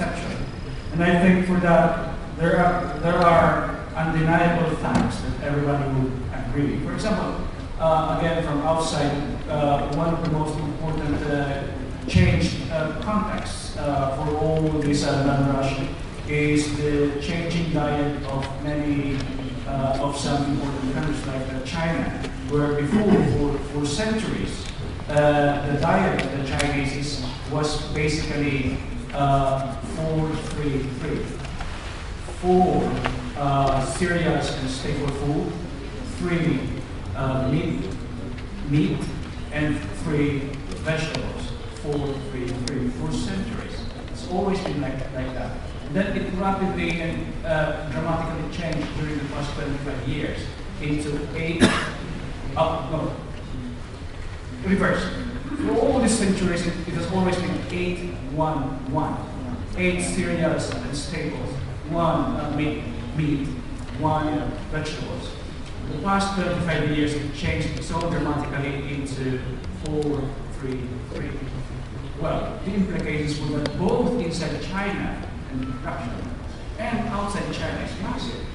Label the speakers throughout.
Speaker 1: perception. And I think for that, there are undeniable facts that everybody would agree. For example, again, from outside, one of the most important change contexts for all this land rush is the changing diet of many of some important countries like China, where before, for centuries, the diet of the Chinese was basically 4-3-3. 4 cereals and staple food, 3 meat, and 3 vegetables. 4-3-3 for centuries. It's always been like that. Then it rapidly and dramatically changed during the past 25 years into 8. Reverse. For all these centuries, it has always been 8-1-1. 8 cereals and staples, 1 meat, 1 vegetables. The past 25 years, it changed so dramatically into 4-3-3. Well, the implications were that both inside China and Russia and outside China is massive.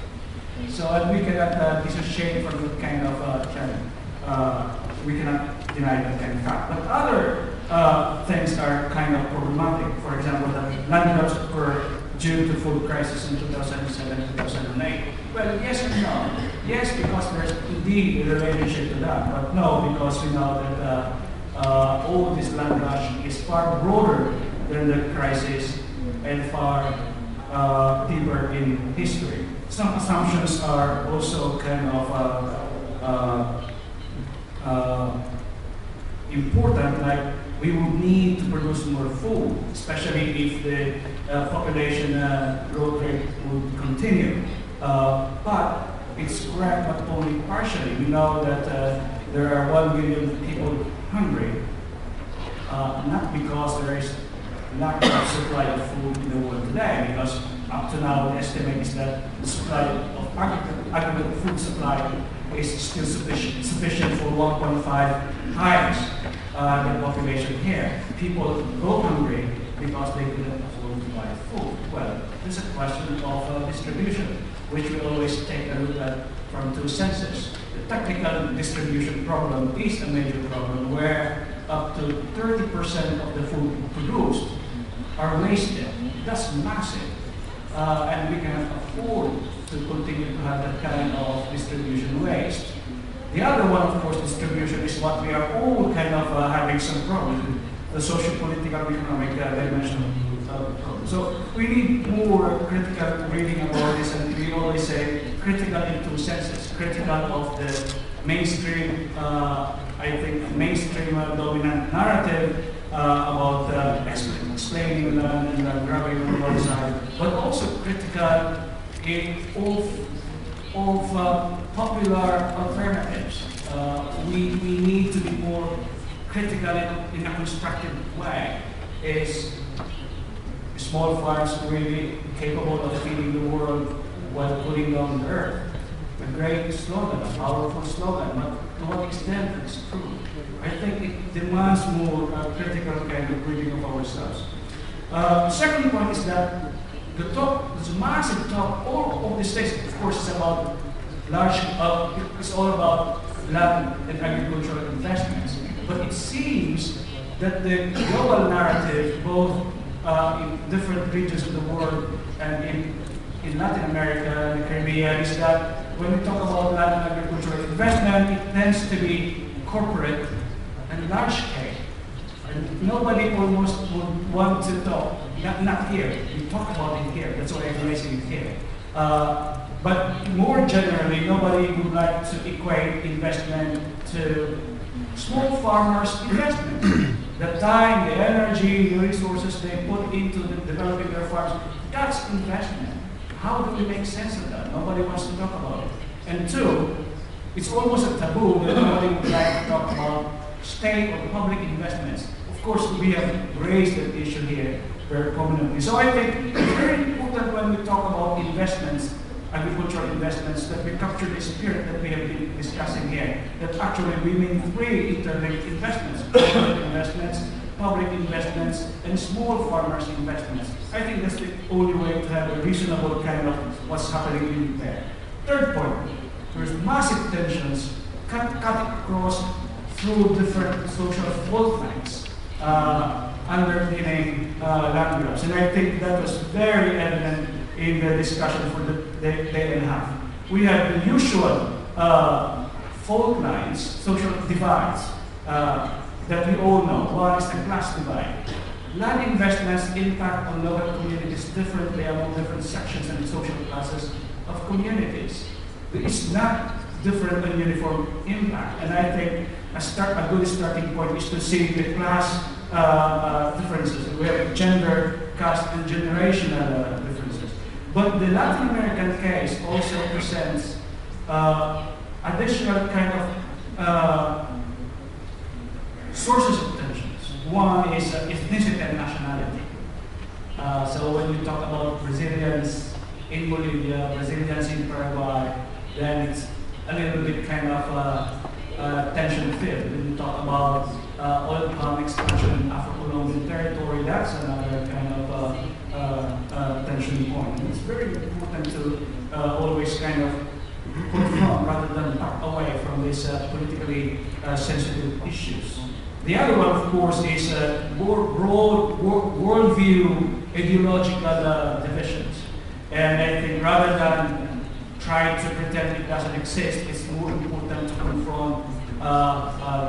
Speaker 1: So we cannot dissociate from that kind of China. We cannot deny that kind of fact. But other things are kind of problematic. For example, that land grabs occurred due to food crisis in 2007, 2008. Well, yes and no. Yes, because there's indeed a relationship to that. But no, because we know that all this land rush is far broader than the crisis and far deeper in history. Some assumptions are also kind of important, like we would need to produce more food, especially if the population growth rate would continue. But it's correct, but only partially. We know that there are 1 billion people hungry, not because there is lack of supply of food in the world today, because up to now the estimate is that the supply of aggregate food supply is still sufficient for 1.5 times the population here. People go hungry because they couldn't afford to buy food. Well, this is a question of distribution, which we always take a look at from 2 senses. The technical distribution problem is a major problem where up to 30% of the food produced are wasted. That's massive. And we cannot afford to continue to have that kind of distribution waste. The other one, of course, distribution is what we are all kind of having some problem, the social, political, economic dimension of the problem. So we need more critical reading about this, and we always say critical in 2 senses. Critical of the mainstream, I think, mainstream dominant narrative about explaining land and grabbing on one side, but also critical of popular alternatives. We need to be more critical in a constructive way. Is small farms really capable of feeding the world while pulling down the earth? A great slogan, a powerful slogan, but to what extent it's true? I think it demands more critical kind of reading of ourselves. Second point is that the talk, this massive talk, all of these things, of course, is about large, it's all about land and agricultural investments. But it seems that the global narrative, both in different regions of the world and in Latin America and the Caribbean, is that when we talk about land and agricultural investment, it tends to be corporate and large scale. And nobody almost would want to talk, not here. We talk about it here, that's why I'm raising it here. But more generally, nobody would like to equate investment to small farmers' investment. The time, the energy, the resources they put into developing their farms, that's investment. How do we make sense of that? Nobody wants to talk about it. And 2, it's almost a taboo that nobody would like to talk about state or public investments. Of course, we have raised that issue here very prominently. So I think it's very important when we talk about investments, agricultural investments, that we capture the spirit that we have been discussing here. That actually we mean 3 interlinked investments: public investments, public investments and small farmers' investments. I think that's the only way to have a reasonable kind of what's happening in there. Third point, there's massive tensions cut across through different social fault lines underpinning land grabs. And I think that was very evident in the discussion for the day and a half. We have the usual fault lines, social divides, that we all know. One is the class divide. Land investments impact on local communities differently among different sections and social classes of communities. It's not different and uniform impact. And I think a good starting point is to see the class differences. We have gender, caste, and generational differences. But the Latin American case also presents additional kind of sources of tensions. One is ethnicity and nationality. So when you talk about Brazilians in Bolivia, Brazilians in Paraguay, then it's a little bit kind of tension-filled. When you talk about oil palm expansion in Afro-Colombian territory, that's another kind of tension point. And it's very important to always kind of confront rather than back away from these politically sensitive issues. The other one, of course, is more broad worldview, ideological divisions. And I think rather than trying to pretend it doesn't exist, it's more important to confront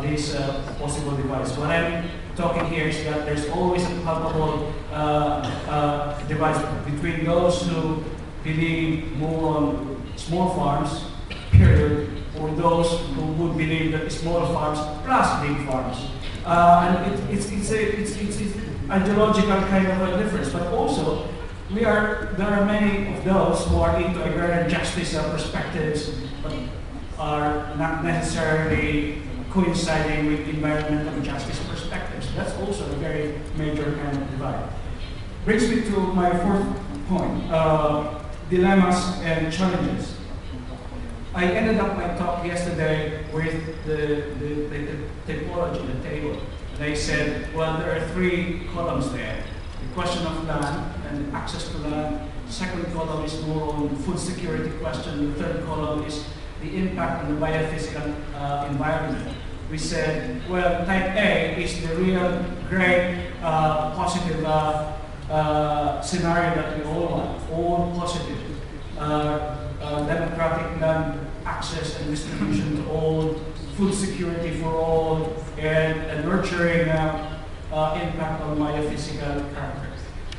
Speaker 1: these possible divides. What I'm talking here is that there's always a palpable divide between those who believe more on small farms, period, or those who would believe that small farms plus big farms. And it's ideological kind of a difference, but also there are many of those who are into agrarian justice perspectives, but are not necessarily coinciding with environmental justice perspectives. That's also a very major kind of divide. Brings me to my fourth point, dilemmas and challenges. I ended up my talk yesterday with the typology, the table. And I said, well, there are three columns there. The question of land and access to land. Second column is more on food security question. The third column is the impact on the biophysical environment. We said, well, type A is the real great positive scenario that we all want, all positive. Democratic land access and distribution to all, food security for all, and a nurturing impact on biophysical character.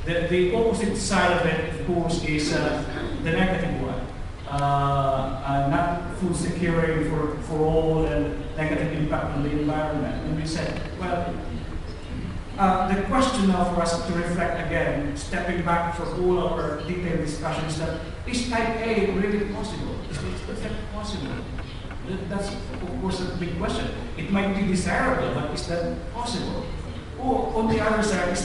Speaker 1: The opposite side of it, of course, is the negative one. Not food security for all and negative impact on the environment. And we said, well, the question now for us to reflect again, stepping back for all our detailed discussions, that is type A really possible? Is that possible? That's, of course, a big question. It might be desirable, but is that possible? Or on the other side,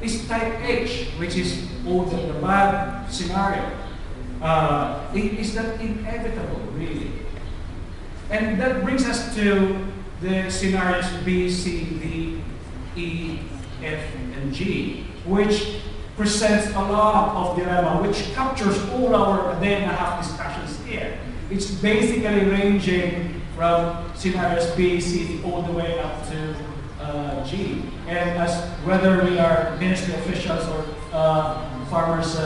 Speaker 1: is type H, which is the bad scenario, is that inevitable, really? And that brings us to the scenarios B, C, D, E, F, and G, which presents a lot of dilemma, which captures all our day and a half discussions here. It's basically ranging from scenarios B, C, D, all the way up to G. And as whether we are ministry officials or farmers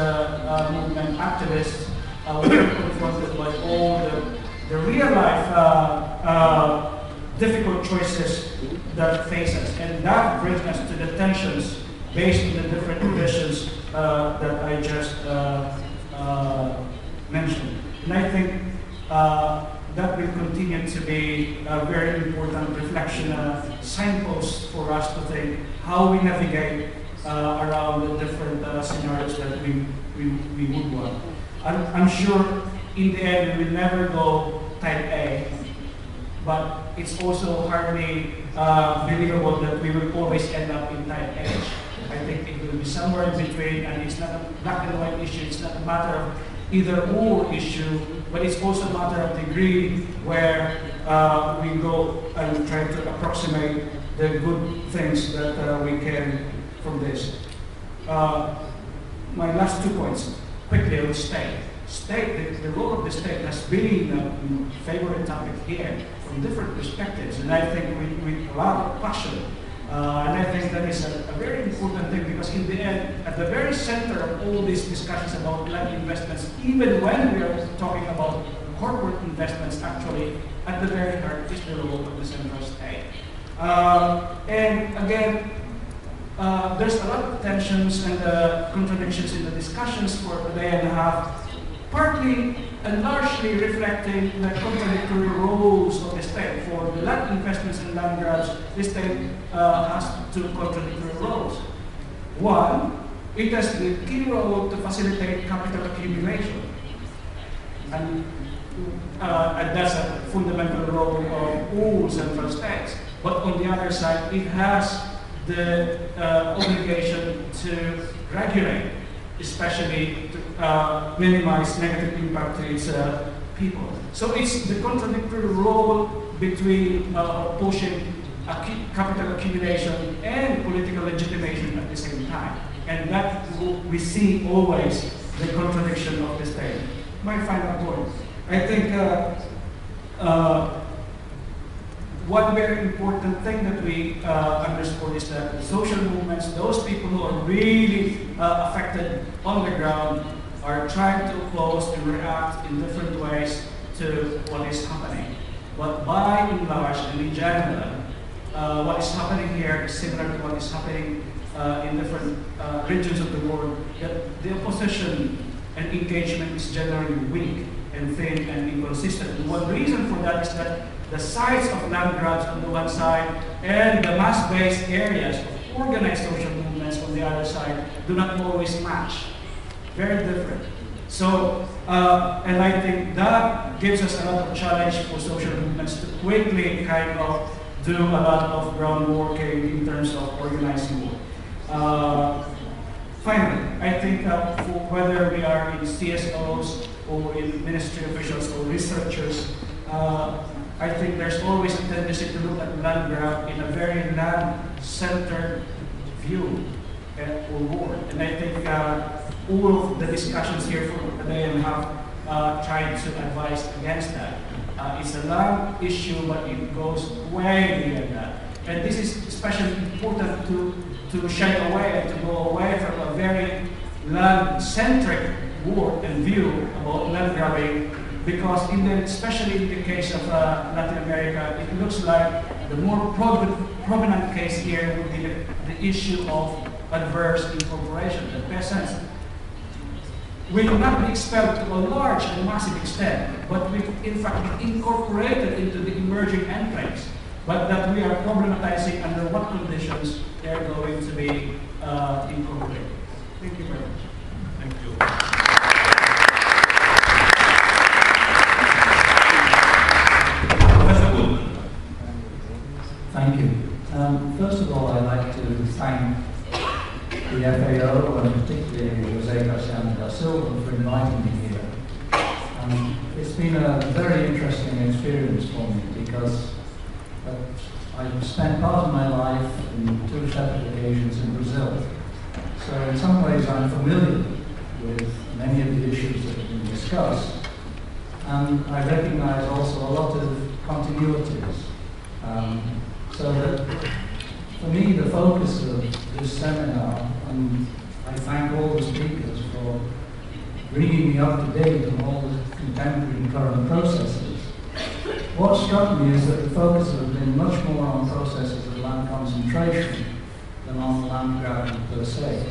Speaker 1: movement activists, we're confronted by all the real life difficult choices that face us. And that brings us to the tensions based on the different divisions that I just mentioned. And I think that will continue to be a very important reflection, signpost for us to think how we navigate around the different scenarios that we would want. I'm sure in the end we will never go type A, but it's also hardly believable that we will always end up in type H. I think it will be somewhere in between, and it's not a black and white issue, it's not a matter of either or issue, but it's also a matter of degree where we go and try to approximate the good things that we can from this. My last 2 points, quickly on state. The role of the state has been a favorite topic here from different perspectives, and I think with a lot of passion. And I think that is a very important thing, because in the end, at the very center of all these discussions about land investments, even when we are talking about corporate investments, actually, at the very heart is the role of the central state. And again, there's a lot of tensions and contradictions in the discussions for a day and a half, partly and largely reflecting the contradictory roles of the state. For the land investments and land grabs, the state has 2 contradictory roles. One, it has the key role to facilitate capital accumulation. And that's a fundamental role of all central states. But on the other side, it has the obligation to regulate, especially to minimize negative impact to its people. So it's the contradictory role between pushing capital accumulation and political legitimation at the same time. And that we see always the contradiction of the state. My final point. I think one very important thing that we underscore is that social movements, those people who are really affected on the ground, are trying to oppose and react in different ways to what is happening. But by and large and in general, what is happening here is similar to what is happening in different regions of the world, that the opposition and engagement is generally weak and thin and inconsistent. And one reason for that is that the size of land grabs on the one side and the mass-based areas of organized social movements on the other side do not always match. Very different. So, and I think that gives us a lot of challenge for social movements to quickly kind of do a lot of groundwork in terms of organizing work. Finally, I think for whether we are in CSOs or in ministry officials or researchers, I think there's always a tendency to look at land grab in a very land-centered view or word. And I think all of the discussions here for a day and a half tried to advise against that. It's a land issue, but it goes way beyond that. And this is especially important to shy away and to go away from a very land-centric word and view about land grabbing, because especially in the case of Latin America, it looks like the more prominent case here would be the issue of adverse incorporation. The peasants will not be expelled to a large and massive extent, but we in fact incorporated into the emerging enclaves, but that we are problematizing under what conditions they are going to be incorporated. Thank you very much.
Speaker 2: Thank you. Professor Wood.
Speaker 3: Thank you. First of all, I'd like to thank the FAO and particularly Jose Graciano da Silva for inviting me here. It's been a very interesting experience for me because I've spent part of my life in 2 separate occasions in Brazil. So in some ways I'm familiar with many of the issues that have been discussed. And I recognize also a lot of continuities. So that for me, the focus of this seminar, and I thank all the speakers for bringing me up to date on all the contemporary and current processes. What struck me is that the focus has been much more on processes of land concentration than on land grabbing per se.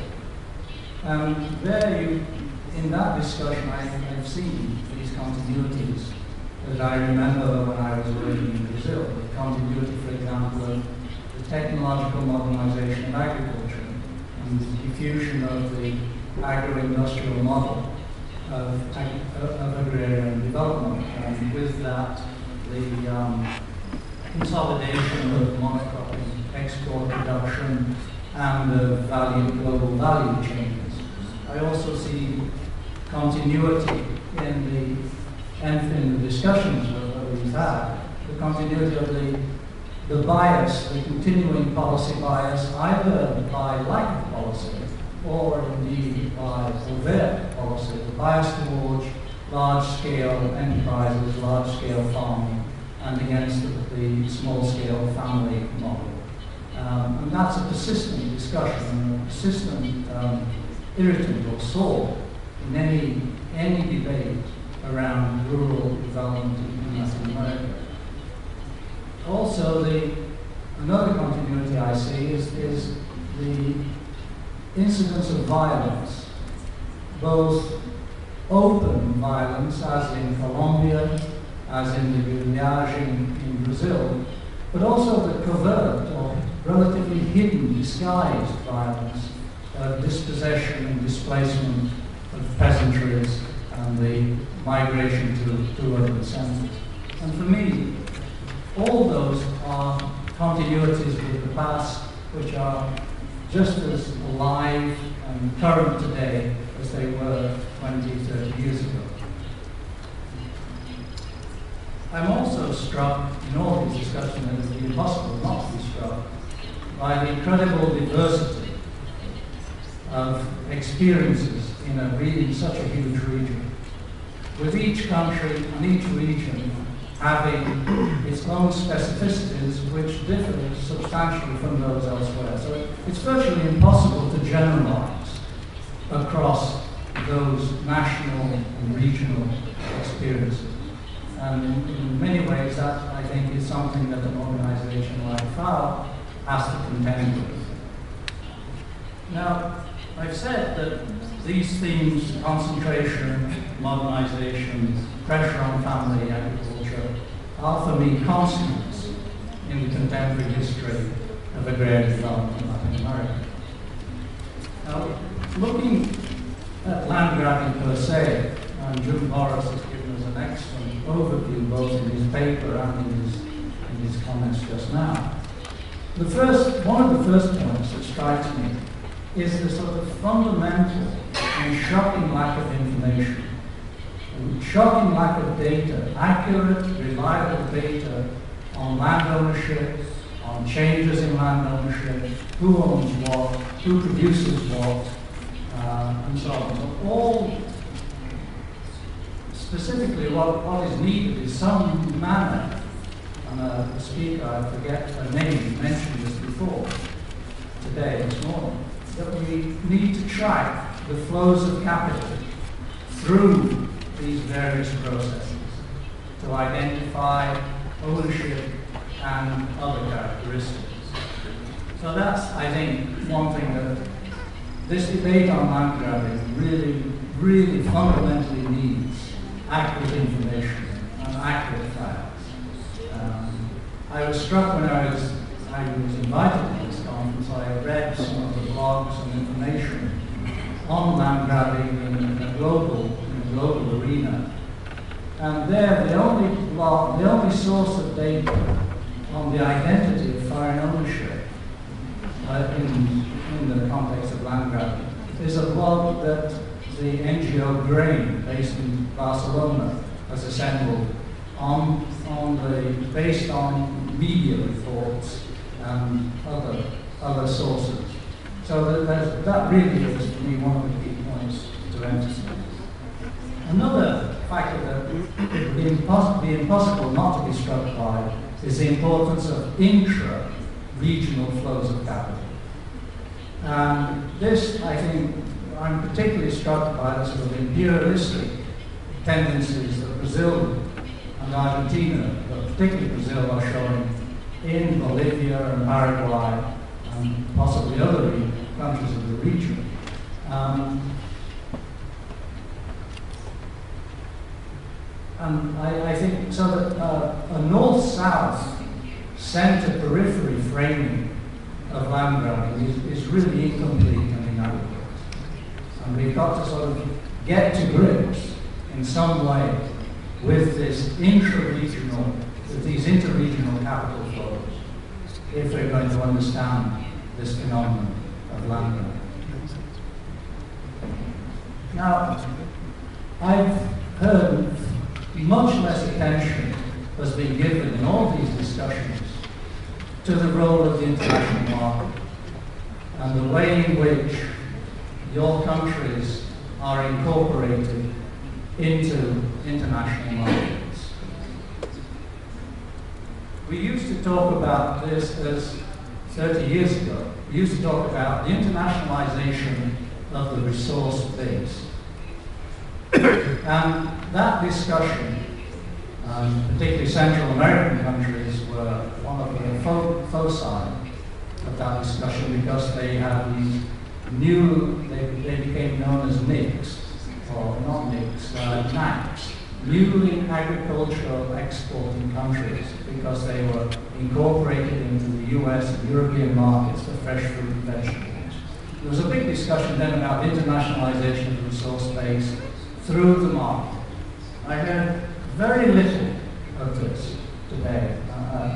Speaker 3: In that discussion, I've seen these continuities that I remember when I was working in Brazil. The continuity, for example, of the technological modernization of agriculture and the diffusion of the agro-industrial model of agrarian development, and with that, the consolidation of monocropping, export production, and the global value chains. I also see continuity in the discussions that we've had, the continuity of the the bias, the continuing policy bias, either by lack of policy or indeed by overt policy, the bias towards large-scale enterprises, large-scale farming, and against the small-scale family model. And that's a persistent discussion, a persistent irritant or sore in any debate around rural development in Latin America. Also, another continuity I see is the incidence of violence, both open violence, as in Colombia, as in the guerrillage in Brazil, but also the covert or relatively hidden, disguised violence of dispossession and displacement of peasantries and the migration to urban centres. And for me, all those are continuities with the past which are just as alive and current today as they were 20, 30 years ago. I'm also struck in all these discussions, and it would be impossible not to be struck, by the incredible diversity of experiences in such a huge region, with each country and each region having its own specificities which differ substantially from those elsewhere. So it's virtually impossible to generalize across those national and regional experiences. And in many ways, that, I think, is something that an organization like FAO has to contend with. Now, I've said that these themes, concentration, modernization, pressure on family agriculture, are for me constants in the contemporary history of agrarian development in Latin America. Now, looking at land grabbing per se, and June Morris has given us an excellent overview both in his paper and in his comments just now. One of the first points that strikes me is the sort of fundamental and shocking lack of information, shocking lack of data, accurate, reliable data on land ownership, on changes in land ownership, who owns what, who produces what, and so on. So all, specifically what is needed is some manner, and the speaker, I forget her name, mentioned this before, today, this morning, that we need to track the flows of capital through these various processes to identify ownership and other characteristics. So that's, I think, one thing that this debate on land grabbing really fundamentally needs: accurate information and accurate facts. I was struck when I was invited to this conference. I read some of the blogs and information on land grabbing in a global arena, and there the only source of data on the identity of foreign ownership in the context of land grabbing is a blog that the NGO Grain, based in Barcelona, has assembled based on media reports and other sources. So that really is, for me, one of the key points to emphasize. Another factor that would be impossible not to be struck by is the importance of intra-regional flows of capital. And this, I think, I'm particularly struck by the sort of imperialistic tendencies that Brazil and Argentina, but particularly Brazil, are showing in Bolivia and Paraguay and possibly other countries of the region. And I think so that a north-south center-periphery framing of land grabbing is really incomplete and inadequate. And we've got to sort of get to grips in some way with this these interregional capital flows if we're going to understand this phenomenon of land grabbing. Now, I've heard much less attention has been given in all these discussions to the role of the international market and the way in which your countries are incorporated into international markets. We used to talk about this as 30 years ago. We used to talk about the internationalization of the resource base. And that discussion, particularly Central American countries, were one of the foci of that discussion because they had these they became known as NICs, or not NICs, NACs, newly agricultural exporting countries, because they were incorporated into the US and European markets for fresh fruit and vegetables. There was a big discussion then about internationalization of the resource base through the market. I heard very little of this today,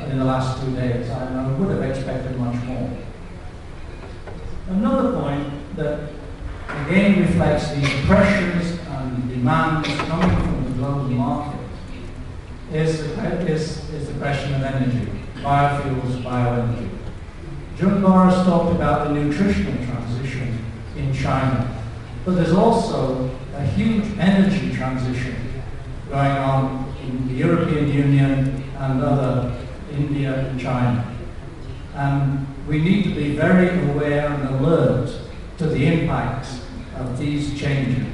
Speaker 3: in the last 2 days. I would have expected much more. Another point that again reflects these pressures and demands coming from the global market is the question of energy, biofuels, bioenergy. Jun Boris talked about the nutritional transition in China, but there's also a huge energy transition going on in the European Union and other India and China. And we need to be very aware and alert to the impacts of these changes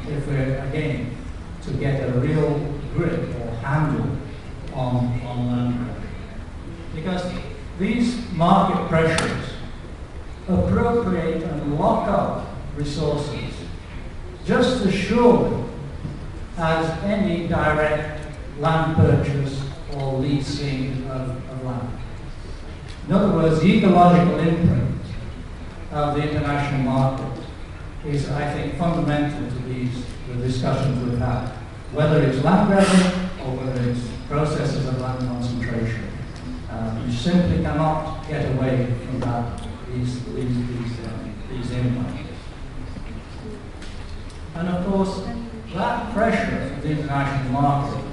Speaker 3: if we're, again, to get a real grip or handle on land grab. Because these market pressures appropriate and lock up resources just as surely as any direct land purchase or leasing of land. In other words, the ecological imprint of the international market is, I think, fundamental to the discussions we've had, whether it's land grabbing or whether it's processes of land concentration. You simply cannot get away from that, these impacts. And of course, that pressure of the international market,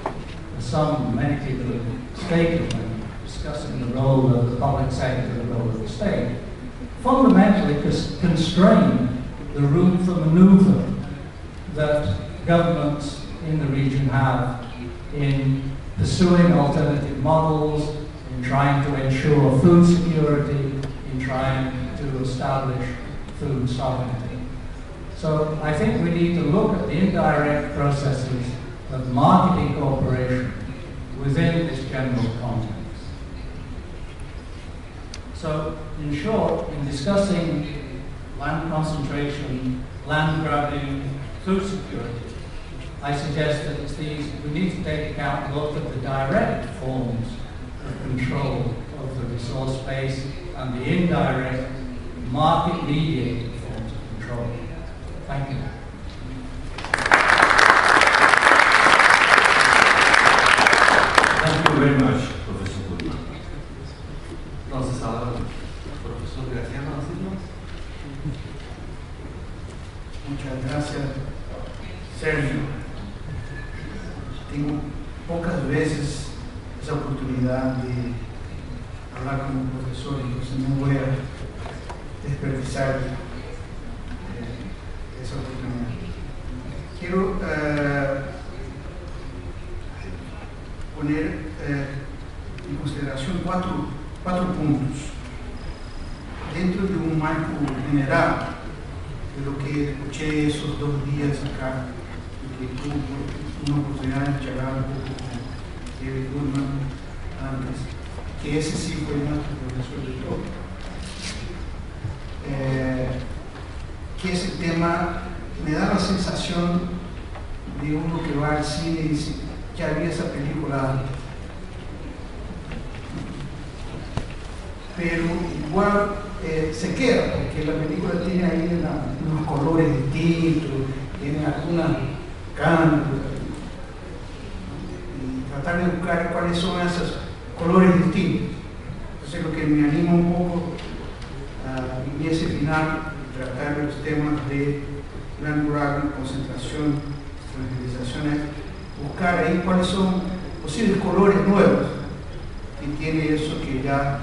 Speaker 3: as many people have stated when discussing the role of the public sector, the role of the state, fundamentally constrain the room for maneuver that governments in the region have in pursuing alternative models, in trying to ensure food security, in trying to establish food sovereignty. So I think we need to look at the indirect processes of market incorporation within this general context. So, in short, in discussing land concentration, land grabbing, food security, I suggest that we need to take account both of the direct forms of control of the resource base and the indirect, market-mediated forms of control. Thank you.
Speaker 2: Thank you very much, Professor Goodman. Entonces ahora, profesor Graciano,
Speaker 4: Muchas gracias, Sergio. Tengo pocas veces esa oportunidad de hablar con un profesor, entonces no voy a desperdiciar esa oportunidad. Quiero poner en consideración cuatro puntos dentro de un marco general de lo que escuché esos 2 días acá, y que tuve una oportunidad de charlar un poco con David Goodman antes, que ese sí fue nuestro profesor de todo. Que ese tema me da la sensación de uno que va al cine y dice, ya vi esa película antes. Pero igual se queda, porque la película tiene ahí unos colores distintos, tiene algunas cambios, y tratar de buscar cuáles son esos colores distintos. Entonces lo que me anima un poco en ese final, tratar los temas de land grabbing, concentración, extranjerización, es buscar ahí cuáles son posibles colores nuevos que tiene eso que ya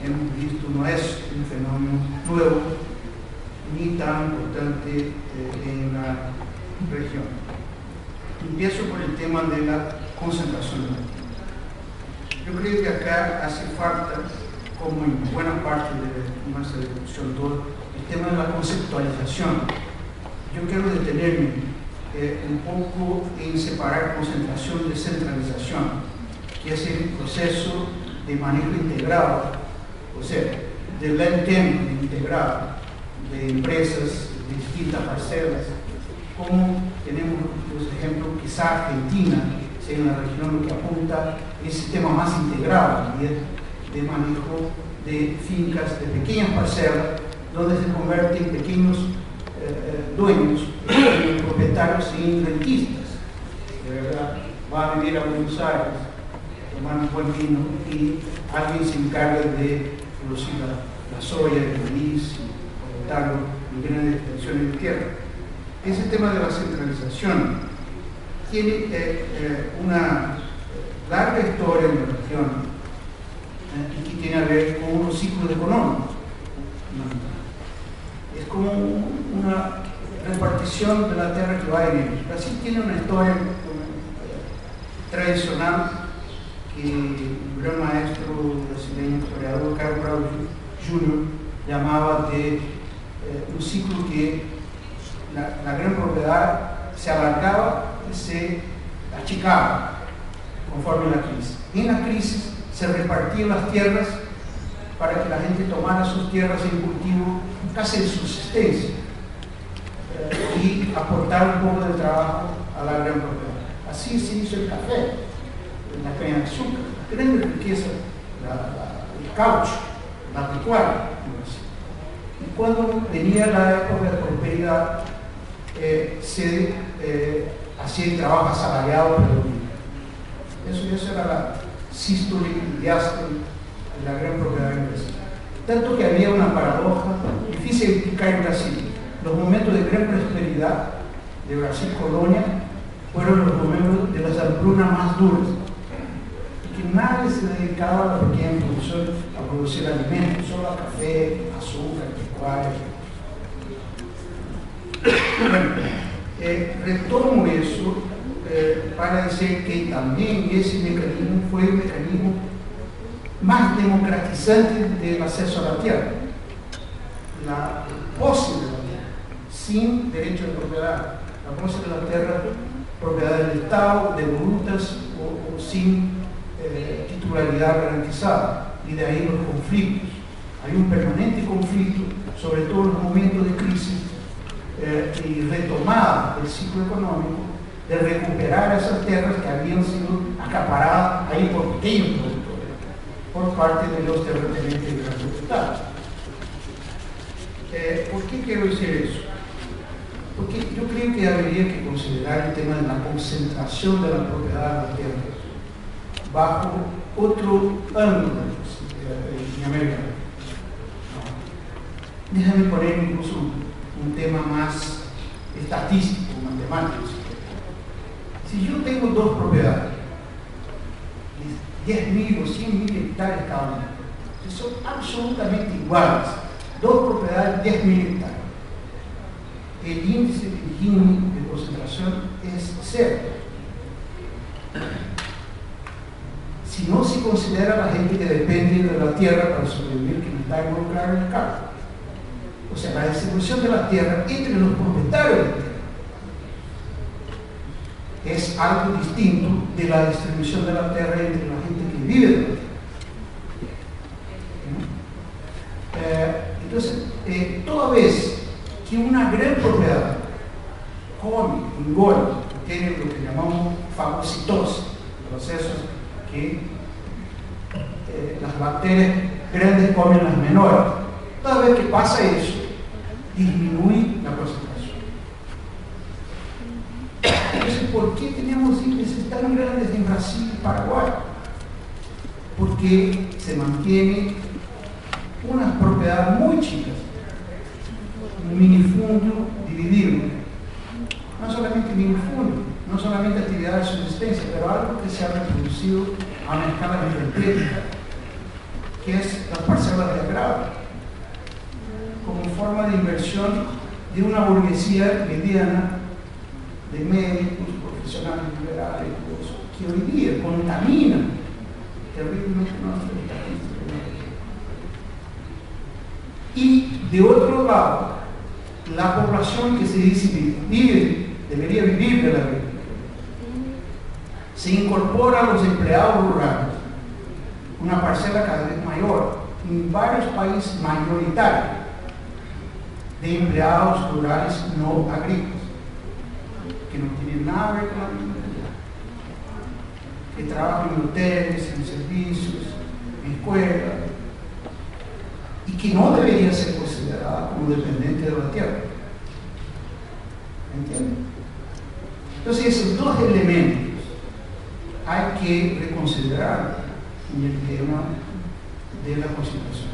Speaker 4: hemos visto, no es un fenómeno nuevo ni tan importante en la región. Empiezo por el tema de la concentración. Yo creo que acá hace falta, como en buena parte de nuestra discusión, todo el tema de la conceptualización. Yo quiero detenerme un poco en separar concentración y descentralización, que es el proceso de manejo integrado, o sea, del land tenure integrado de empresas de distintas parcelas, como tenemos los ejemplos, quizá Argentina sea en la región lo que apunta el sistema más integrado también de manejo de fincas de pequeñas parcelas, donde se convierten en pequeños dueños, pequeños propietarios y rentistas. De verdad, va a vivir a Buenos Aires, tomar un buen vino y alguien se encarga de producir la soya, el maíz, botarlo en grandes extensiones de tierra. Ese tema de la centralización tiene una larga historia en la región y que tiene que ver con unos ciclos económicos. Es como una repartición de la tierra que va y viene. Brasil tiene una historia tradicional que un gran maestro brasileño, historiador Carlos Brau Jr. llamaba de un ciclo que la gran propiedad se alargaba y se achicaba conforme la crisis. En la crisis se repartían las tierras para que la gente tomara sus tierras en cultivo casi de subsistencia y aportar un poco de trabajo a la gran propiedad. Así se hizo el café, la caña de azúcar, la gran riqueza, el caucho, la pecuaria. Y cuando venía la época de prosperidad, se hacía el trabajo asalariado predominante. Eso era la sístole y diástole de la gran propiedad en Brasil. Tanto que había una paradoja difícil de explicar en Brasil. Los momentos de gran prosperidad de Brasil colonia fueron los momentos de las hambrunas más duras, y que nadie se dedicaba a la pequeña producción, a producir alimentos, solo a café, azúcar, pecuaria. Bueno, retomo eso para decir que también ese mecanismo fue el mecanismo más democratizante del acceso a la tierra, la pose de la tierra, sin derecho de propiedad, la pose de la tierra, propiedad del Estado, de volutas o sin titularidad garantizada, y de ahí los conflictos. Hay un permanente conflicto, sobre todo en los momentos de crisis y retomada del ciclo económico, de recuperar esas tierras que habían sido acaparadas ahí por pequeños productores, por parte de los terratenientes y grandes propietarios. ¿Por qué quiero decir eso? Porque yo creo que habría que considerar el tema de la concentración de la propiedad de la tierra bajo otro ángulo en América. Déjame poner incluso un tema más estadístico, matemático. Si yo tengo dos propiedades, 10.000 o 100.000 hectáreas cada una, que son absolutamente iguales, dos propiedades, 10.000 hectáreas, el índice de Gini de concentración es cero. Si no se considera la gente que depende de la tierra para sobrevivir, que no está involucrada en el campo. O sea, la distribución de la tierra entre los propietarios de la tierra es algo distinto de la distribución de la tierra entre la gente que vive de la tierra. Entonces, toda vez que una gran propiedad come, engorda, tiene lo que llamamos fagocitosis, procesos que las bacterias grandes comen las menores. Toda vez que pasa eso, disminuye la concentración. Entonces, ¿por qué tenemos índices tan grandes en Brasil y Paraguay? Porque se mantiene unas propiedades muy chicas, un minifundio dividido, no solamente minifundio, no solamente actividad de subsistencia, pero algo que se ha reproducido a una escala gigantesca que es las parcelas de agrado, como forma de inversión de una burguesía mediana, de médicos, profesionales liberales, que hoy día contaminan terriblemente nuestra estadística. Y de otro lado, la población que se dice debería vivir de la agricultura, se incorpora a los empleados rurales, una parcela cada vez mayor, en varios países mayoritarios, de empleados rurales no agrícolas, que no tienen nada que ver con la agricultura, que trabajan en hoteles, en servicios, en escuelas, y que no debería ser considerada como dependiente de la tierra. ¿Entienden? Entonces, esos dos elementos hay que reconsiderar en el tema de la Constitución.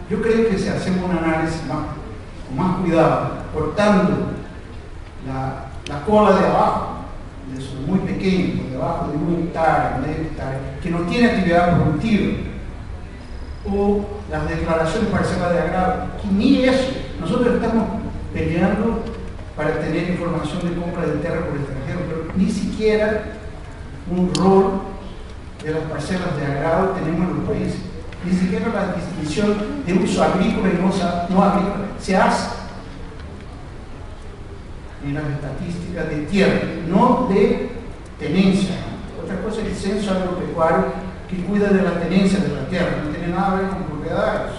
Speaker 4: Yo creo que si hacemos un análisis con más cuidado, cortando la cola de abajo, de esos muy pequeños, por debajo de 1 hectárea, medio hectárea, que no tiene actividad productiva, o las declaraciones parciales de agrado, que ni eso. Nosotros estamos peleando para tener información de compra de tierra por extranjeros, pero ni siquiera un rol de las parcelas de agrado tenemos en los países. Ni siquiera la distinción de uso agrícola y no agrícola se hace en las estadísticas de tierra, no de tenencia. Otra cosa es el censo agropecuario, que cuida de la tenencia de la tierra, no tiene nada que ver con propiedades.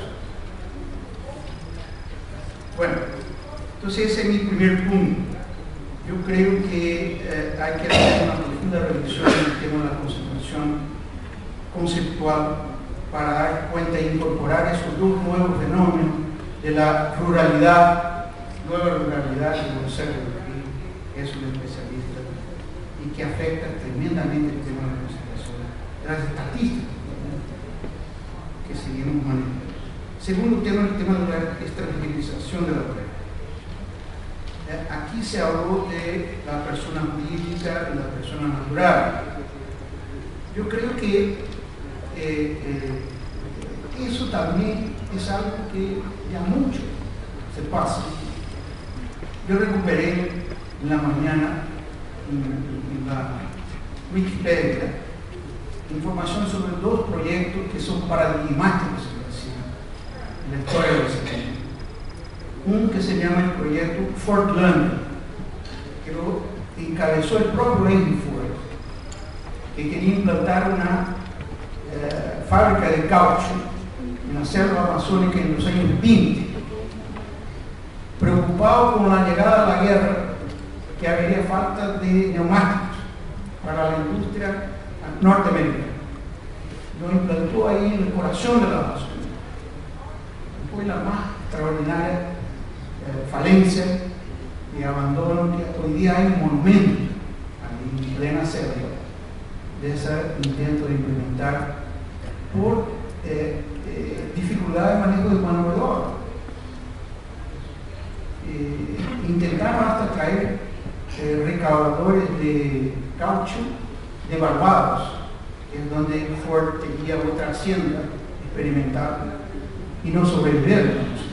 Speaker 4: Bueno, entonces ese es mi primer punto. Yo creo que hay que hacer una profunda revisión del tema de la concentración conceptual para dar cuenta e incorporar esos dos nuevos fenómenos de la ruralidad, nueva ruralidad que Buenos Aires es un especialista y que afecta tremendamente el tema de la concentración, de las estadísticas que seguimos manejando. Segundo tema, el tema de la extranjerización de la tierra. Aquí se habló de la persona jurídica y la persona natural. Yo creo que eso también es algo que ya mucho se pasa. Yo recuperé en la mañana en la Wikipedia información sobre dos proyectos que son paradigmáticos en la historia de los 70. Un que se llama el proyecto Fort London, que lo encabezó el propio Henry Ford, que quería implantar una fábrica de caucho en la selva amazónica en los años 20, preocupado con la llegada de la guerra, que habría falta de neumáticos para la industria norteamericana. Lo implantó ahí en el corazón de la Amazonía. Fue la más extraordinaria falencia y abandono, que hoy día hay un monumento ahí en plena selva de ese intento de implementar por dificultad de manejo de mano de obra. Intentaron hasta traer recaudadores de caucho de Barbados, que es donde Ford tenía otra hacienda experimental, y no sobrevivieron.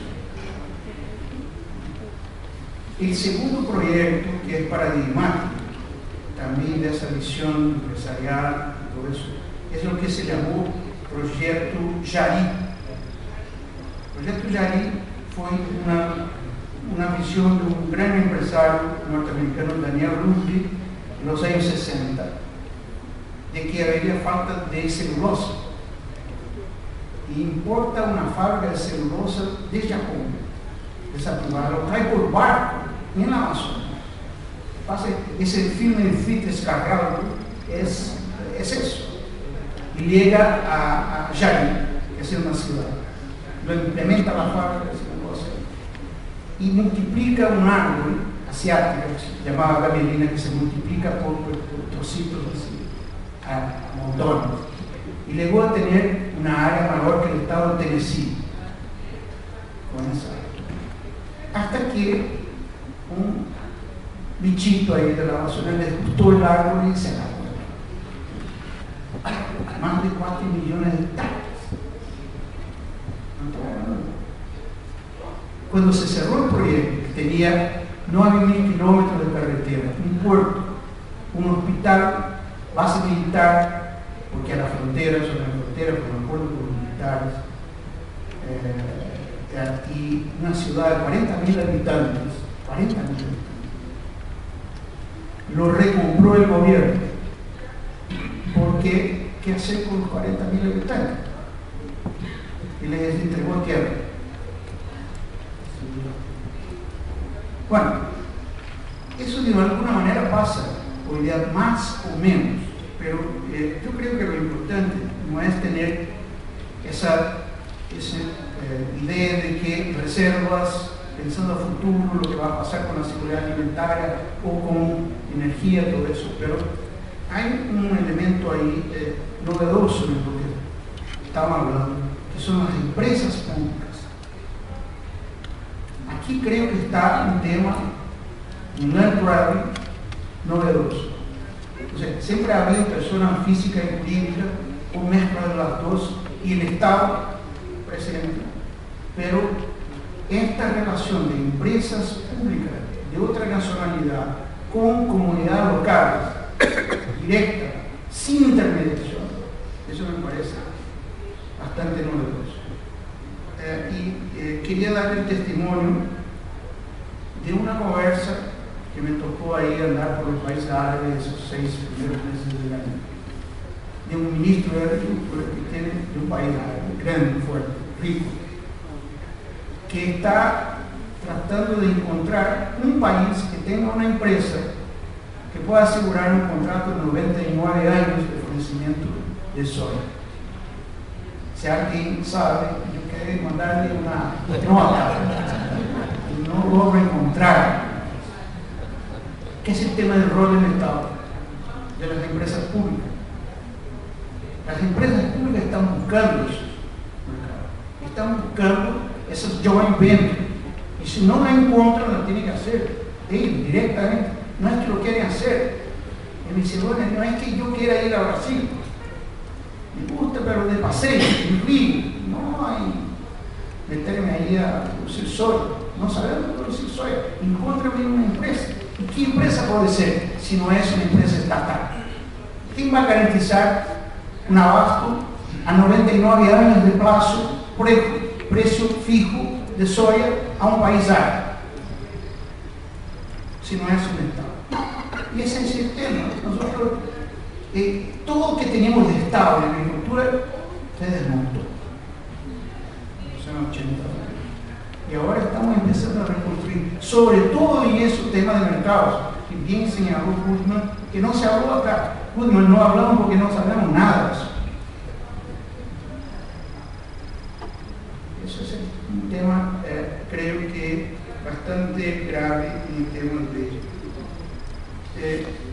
Speaker 4: El segundo proyecto, que es paradigmático también de esa visión empresarial y todo eso, es lo que se llamó Proyecto Yari. El Proyecto Yari fue una visión de un gran empresario norteamericano, Daniel Ludwig, en los años 60, de que habría falta de celulosa. Y importa una fábrica de celulosa de Japón, desactivada, lo trae por barco en la Amazonia. Ese filme de Fritz Carralho es eso. Y llega a Yari, que es una ciudad. Lo implementa la fábrica de celulosa y multiplica un árbol asiático llamado gabelina, que se multiplica por trocitos así, a montones. Y llegó a tener una área mayor que el estado de Tennessee con esa área. Hasta que un bichito ahí de la Amazonia le gustó el árbol y se acabó. Más de 4 millones de hectáreas. Cuando se cerró el proyecto, tenía 9.000 kilómetros de carretera, un puerto, un hospital, base militar, porque a la frontera, sobre la frontera, con acuerdo con los militares, y una ciudad de 40.000 habitantes, 40.000 habitantes, lo recompró el gobierno, porque ¿qué hacer con los 40.000 habitantes? Y les entregó tierra. Bueno, eso de alguna manera pasa hoy día más o menos, pero yo creo que lo importante no es tener esa idea de que reservas, pensando a futuro, lo que va a pasar con la seguridad alimentaria o con energía, todo eso, pero hay un elemento ahí novedoso en lo que estamos hablando, que son las empresas públicas. Aquí creo que está un tema, un land grabbing novedoso. O sea, siempre ha habido personas físicas y jurídicas, o mezcla de las dos, y el Estado presente. Pero esta relación de empresas públicas de otra nacionalidad con comunidades locales, directa, sin intermediación, eso me parece bastante novedoso. Quería dar el testimonio de una conversa que me tocó ahí andar por los países árabes esos 6 primeros meses del año, de un ministro de Agricultura que tiene de un país árabe, grande, fuerte, rico, que está tratando de encontrar un país que tenga una empresa que pueda asegurar un contrato de 99 años de fornecimiento de soya. Si alguien sabe, yo quería mandarle una nota y no logro encontrar, que es el tema del rol del Estado, de las empresas públicas. Las empresas públicas están buscando eso, están buscando esas joint ventures, y si no la encuentran, la tienen que hacer ellos directamente. No es que lo quieren hacer. Y me dice, bueno, no es que yo quiera ir a Brasil, me gusta, pero de paseo, en río, no hay meterme ahí a producir soya, no sabemos producir soya. Encuéntrame una empresa. ¿Y qué empresa puede ser si no es una empresa estatal? ¿Quién va a garantizar un abasto a 99 años de plazo, precio fijo de soya a un país árabe? Si no es un Estado. Y ese es el tema. Nosotros, todo lo que teníamos de Estado en la agricultura se desmontó. Son 80 años. Y ahora estamos empezando a reconstruir, sobre todo en esos temas de mercados, que bien señaló Goodman, que no se habló acá. Goodman, no hablamos porque no sabemos nada de eso. Eso es un tema, creo que bastante grave en temas de ello.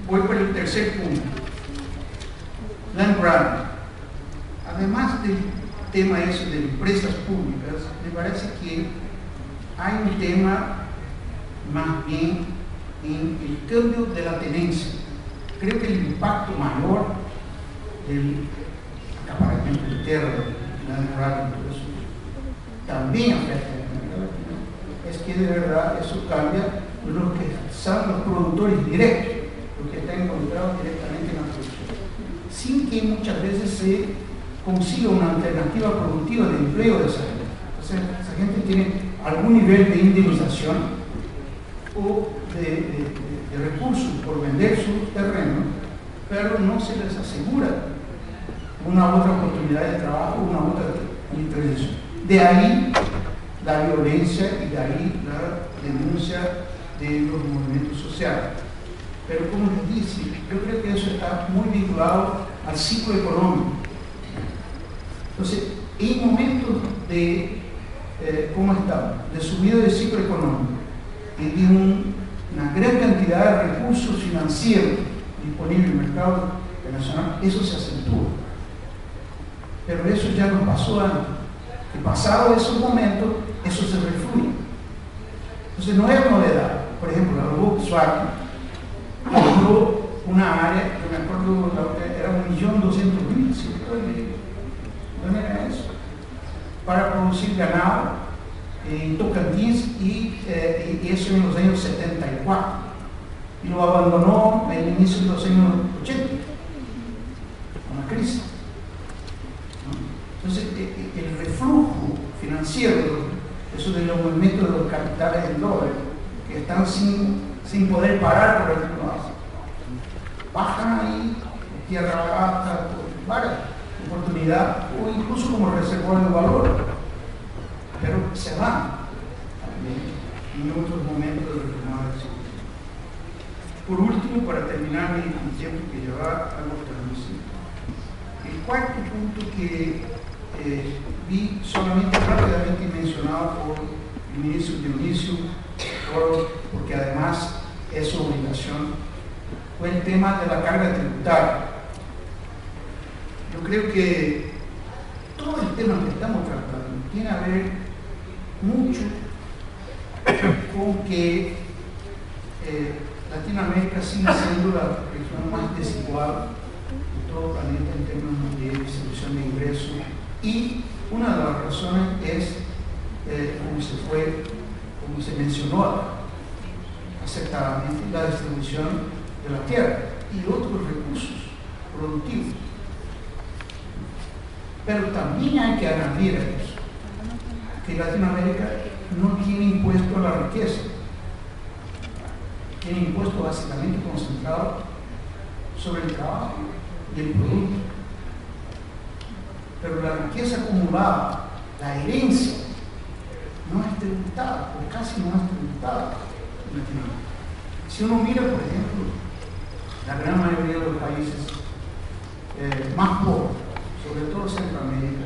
Speaker 4: Voy por el tercer punto. Land grabbing. Además del tema eso de empresas públicas, me parece que hay un tema más bien en el cambio de la tenencia. Creo que el impacto mayor del acaparamiento de tierra, del land grabbing, todo eso, también afecta a la América Latina. Es que de verdad eso cambia los que son los productores directos, los que están involucrados directamente en la producción, sin que muchas veces se consiga una alternativa productiva de empleo de esa gente. Entonces, esa gente tiene algún nivel de indemnización o de recursos por vender sus terrenos, pero no se les asegura una otra oportunidad de trabajo, una otra intervención. De ahí la violencia y de ahí la denuncia de los movimientos sociales. Pero como les dice, yo creo que eso está muy vinculado al ciclo económico. Entonces, en momentos de, ¿cómo estamos?, de subida del ciclo económico y de una gran cantidad de recursos financieros disponibles en el mercado internacional, eso se acentúa. Pero eso ya nos pasó antes. Que pasado esos momentos, eso se refluye. Entonces no es novedad. Por ejemplo, la Volkswagen compró una área, yo me acuerdo, era 1.200.000, ¿sí? ¿Dónde era eso? Para producir ganado en Tocantins y eso en los años 74. Y lo abandonó en el inicio de los años 80, con la crisis. Entonces, el reflujo financiero, eso de los movimientos de los capitales del dólar, que están sin poder parar por el lado, bajan ahí, tierra barata, por varias oportunidades, o incluso como reservorio de valor, pero se van también en otros momentos de retomada del ciclo. Por último, para terminar mi tiempo que lleva algo traducido, el cuarto punto que vi solamente rápidamente mencionado por el ministro Dionisio, porque además es su obligación, fue el tema de la carga tributaria. Yo creo que todo el tema que estamos tratando tiene a ver mucho con que Latinoamérica sigue siendo la región más desigual de todo el planeta en términos de distribución de ingresos, y una de las razones es, como se mencionó acertadamente, la distribución de la tierra y otros recursos productivos. Pero también hay que añadir a eso que Latinoamérica no tiene impuesto a la riqueza, tiene impuesto básicamente concentrado sobre el trabajo y el producto. Pero la riqueza acumulada, la herencia, no es tributada, o casi no es tributada en Latinoamérica. Si uno mira, por ejemplo, la gran mayoría de los países más pobres, sobre todo Centroamérica,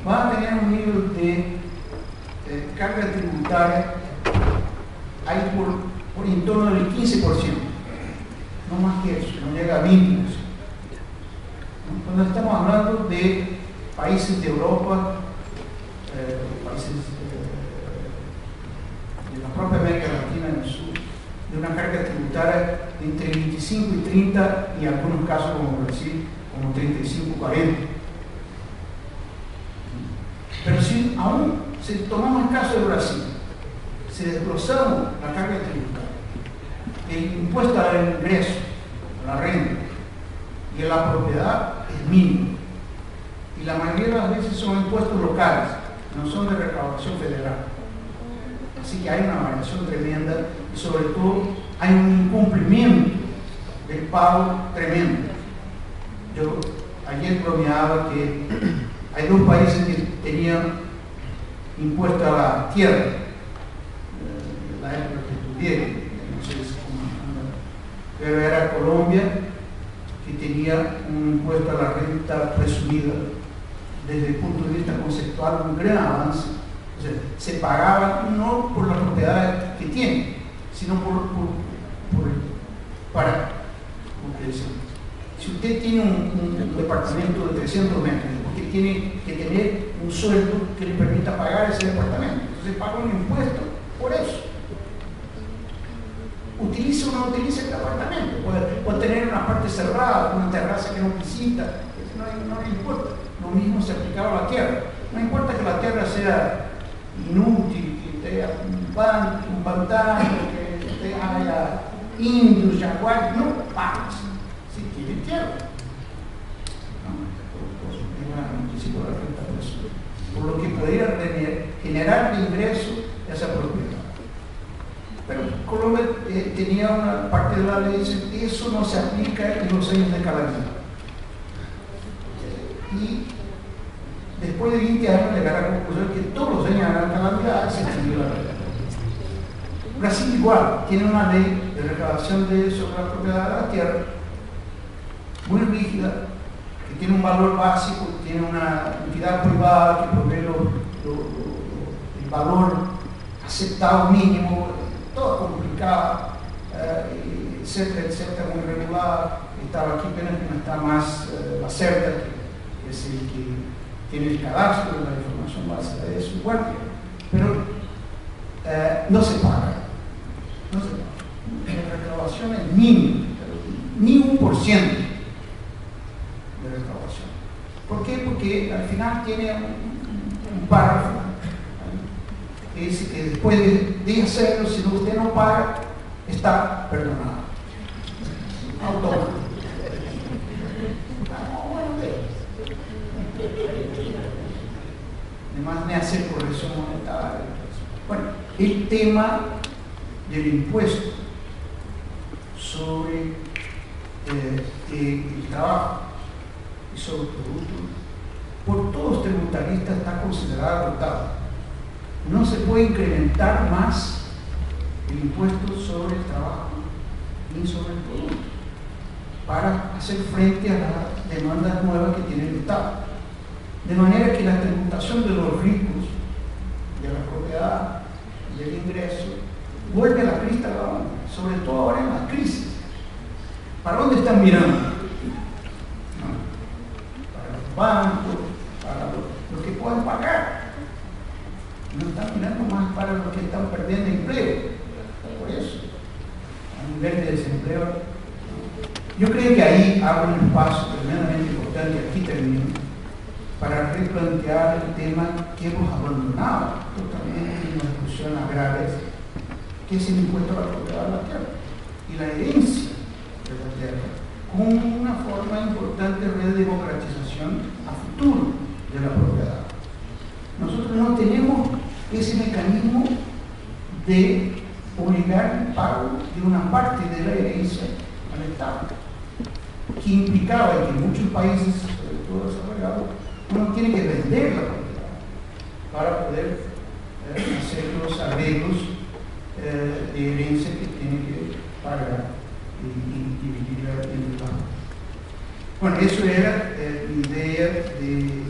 Speaker 4: van a tener un nivel de carga tributaria ahí por en torno del 15%, no más que eso, no llega a 20%. Cuando estamos hablando de países de Europa, países de la propia América Latina del Sur, de una carga tributaria entre 25 y 30, y en algunos casos, como Brasil, como 35-40. Pero si aún tomamos el caso de Brasil, si desglosamos la carga tributaria, el impuesto al ingreso, a la renta y a la propiedad es mínimo, y la mayoría de las veces son impuestos locales, no son de recaudación federal. Así que hay una variación tremenda, y sobre todo hay un incumplimiento del pago tremendo. Yo ayer bromeaba que hay dos países que tenían impuesto a la tierra, en la época que estudié, no sé cómo anda, pero era Colombia, que tenía un impuesto a la renta presumida. Desde el punto de vista conceptual, un gran avance. O sea, se pagaba no por las propiedades que tiene, sino para, como te decía, si usted tiene un departamento de 300 metros, porque tiene que tener un sueldo que le permita pagar ese departamento, entonces paga un impuesto por eso. Utiliza o no utiliza el departamento, puede tener una parte cerrada, una terraza que no visita, no le importa. Lo mismo se aplicaba a la tierra. No importa que la tierra sea inútil, que tenga un pantano, que haya indios, jaguares, no pagas si tiene tierra. Por lo que podría generar de ingreso esa propiedad. Pero Colombia tenía una parte de la ley que dice eso no se aplica en los años de calamidad. Y después de 20 años llegar a la conclusión que todos los años de la calamidad se extinguió la ley. Brasil igual, tiene una ley de recaudación sobre la propiedad de la tierra muy rígida, que tiene un valor básico, tiene una entidad privada que provee el valor aceptado mínimo, todo complicado, etcétera, etcétera, muy regulada. Estaba aquí apenas que no está más la CERTA, que es el que tiene el cadastro de la información básica de eso. Bueno, pero no se paga. No se paga. La recaudación es mínima, ni 1% de recaudación. ¿Por qué? Porque al final tiene un párrafo que dice que después de hacerlo, si usted no paga, está perdonado. Autómata. Además de hacer corrección monetaria. Bueno, el tema del impuesto sobre el trabajo y sobre el producto, por todos tributaristas está considerado agotado. No se puede incrementar más el impuesto sobre el trabajo ni sobre el producto para hacer frente a las demandas nuevas que tiene el Estado. De manera que la tributación de los ricos, de la propiedad, del ingreso, vuelve a la crista de la onda, sobre todo ahora en la crisis. ¿Para dónde están mirando? No. Para los bancos, para los que puedan pagar. No están mirando más para los que están perdiendo empleo. Por eso, a nivel de desempleo. Yo creo que ahí abre un espacio tremendamente importante, aquí termino, para replantear el tema que hemos abandonado totalmente en la discusión agraria, que es el impuesto a la propiedad de la tierra y la herencia de la tierra, como una forma importante de democratización a futuro de la propiedad. Nosotros no tenemos ese mecanismo de obligar el pago de una parte de la herencia al Estado, que implicaba que en muchos países, sobre todo desarrollados, uno tiene que vender la propiedad para poder hacer los arreglos de herencia que tiene que pagar y dividirla en el pago. Bueno, eso era mi idea de